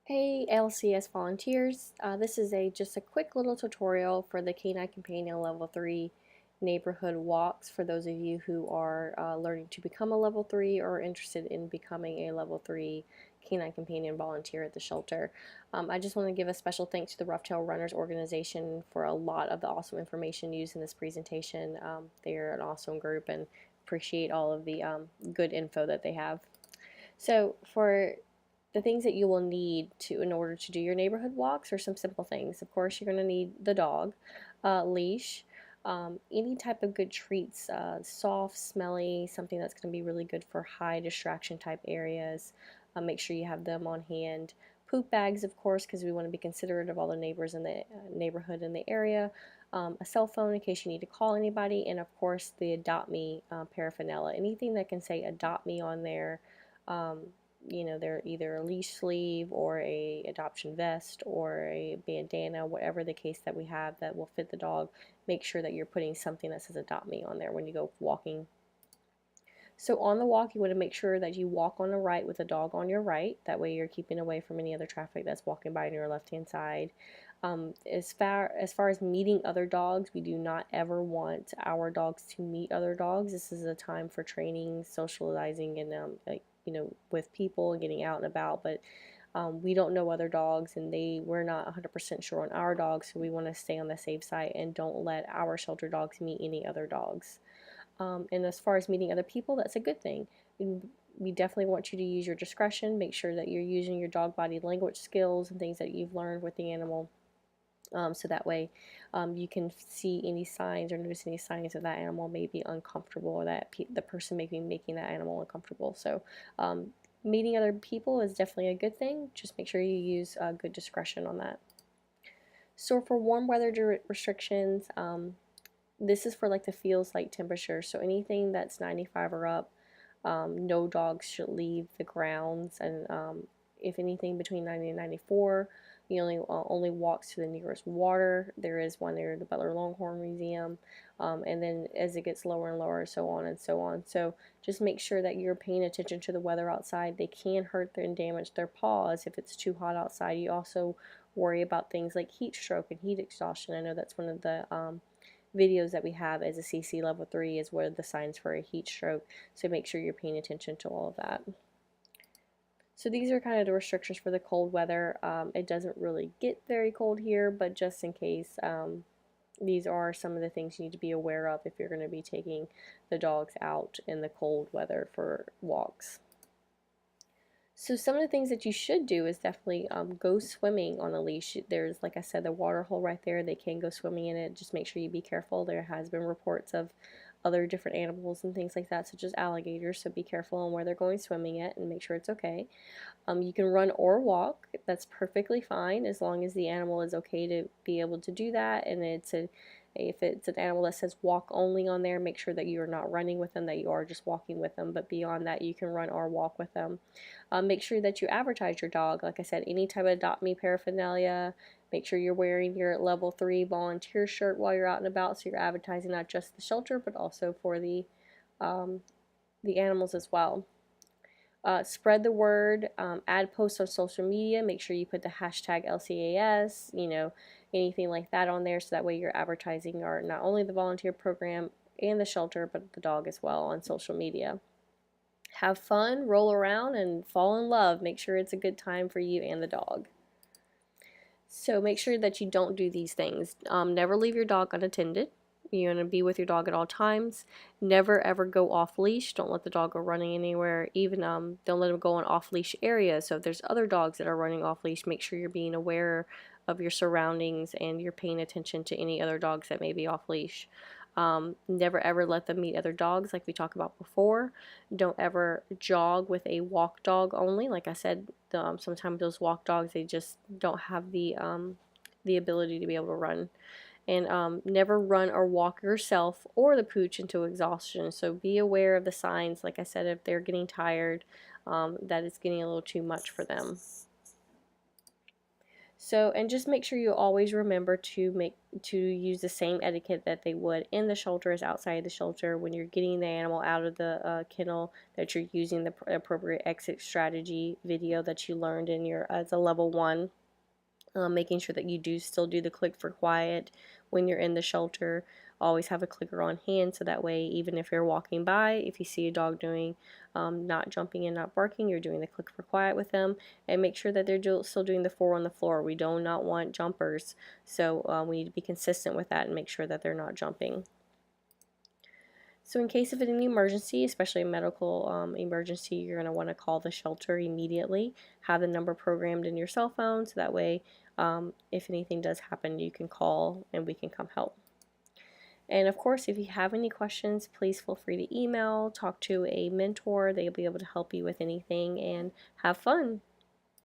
Hey LCS volunteers, this is just a quick little tutorial for the Canine Companion Level 3 neighborhood walks for those of you who are learning to become a Level 3 or interested in becoming a Level 3 Canine Companion volunteer at the shelter. I just want to give a special thanks to the Rough Tail Runners organization for a lot of the awesome information used in this presentation. They're an awesome group and appreciate all of the good info that they have. So for the things that you will need to in order to do your neighborhood walks are some simple things. Of course, you're going to need the dog, leash, any type of good treats, soft, smelly, something that's going to be really good for high distraction type areas. Make sure you have them on hand. Poop bags, of course, because we want to be considerate of all the neighbors in the neighborhood in the area. A cell phone in case you need to call anybody, and of course the Adopt Me paraphernalia. Anything that can say Adopt Me on there. Um, they're either a leash sleeve or a adoption vest or a bandana, whatever the case that we have that will fit the dog. Make sure that you're putting something that says Adopt Me on there when you go walking. So on the walk, you want to make sure that you walk on the right with the dog on your right. That way you're keeping away from any other traffic that's walking by on your left-hand side. As far as meeting other dogs, we do not ever want our dogs to meet other dogs. This is a time for training, socializing, and with people and getting out and about. But we don't know other dogs, and we're not 100% sure on our dogs, so we want to stay on the safe side and don't let our shelter dogs meet any other dogs. And as far as meeting other people, that's a good thing. We definitely want you to use your discretion. Make sure that you're using your dog body language skills and things that you've learned with the animal. So that way you can see any signs or notice any signs that that animal may be uncomfortable or that the person may be making that animal uncomfortable. So meeting other people is definitely a good thing. Just make sure you use good discretion on that. So for warm weather restrictions, this is for like the feels like temperature. So anything that's 95 or up, no dogs should leave the grounds. And if anything between 90 and 94, you only walks to the nearest water. There is one near the Butler Longhorn Museum. And then as it gets lower and lower, so on and so on. So just make sure that you're paying attention to the weather outside. They can hurt and damage their paws if it's too hot outside. You also worry about things like heat stroke and heat exhaustion. I know that's one of the videos that we have as a CC level 3 is what are the signs for a heat stroke, so make sure you're paying attention to all of that. So these are kind of the restrictions for the cold weather. It doesn't really get very cold here, but just in case, these are some of the things you need to be aware of if you're going to be taking the dogs out in the cold weather for walks. So some of the things that you should do is definitely go swimming on a leash. There's, like I said, the water hole right there. They can go swimming in it. Just make sure you be careful. There has been reports of other different animals and things like that, such as alligators, so be careful on where they're going swimming at and make sure it's okay. You can run or walk. That's perfectly fine as long as the animal is okay to be able to do that, and if it's an animal that says walk only on there, make sure that you are not running with them, that you are just walking with them, but beyond that you can run or walk with them. Make sure that you advertise your dog. Like I said, any type of Adopt Me paraphernalia. Make sure you're wearing your level 3 volunteer shirt while you're out and about, so you're advertising not just the shelter but also for the animals as well. Spread the word, add posts on social media, make sure you put the hashtag LCAS, anything like that on there, so that way you're advertising not only the volunteer program and the shelter, but the dog as well on social media. Have fun, roll around, and fall in love. Make sure it's a good time for you and the dog. So make sure that you don't do these things. Never leave your dog unattended. You want to be with your dog at all times. Never ever go off leash. Don't let the dog go running anywhere. Even don't let them go on off leash areas. So if there's other dogs that are running off leash, make sure you're being aware of your surroundings and you're paying attention to any other dogs that may be off leash. Never ever let them meet other dogs like we talked about before. Don't ever jog with a walk dog only. Like I said, sometimes those walk dogs, they just don't have the ability to be able to run. And never run or walk yourself or the pooch into exhaustion. So be aware of the signs, like I said, if they're getting tired, that it's getting a little too much for them. So, and just make sure you always remember to use the same etiquette that they would in the shelter as outside the shelter. When you're getting the animal out of the kennel, that you're using the appropriate exit strategy video that you learned in your as a level 1. Making sure that you do still do the click for quiet when you're in the shelter. Always have a clicker on hand, so that way even if you're walking by, if you see a dog doing not jumping and not barking, you're doing the click for quiet with them. And make sure that they're still doing the 4 on the floor. We do not want jumpers, so we need to be consistent with that and make sure that they're not jumping. So in case of any emergency, especially a medical emergency, you're going to want to call the shelter immediately. Have the number programmed in your cell phone, so that way if anything does happen, you can call and we can come help. And of course, if you have any questions, please feel free to email, talk to a mentor. They'll be able to help you with anything, and have fun.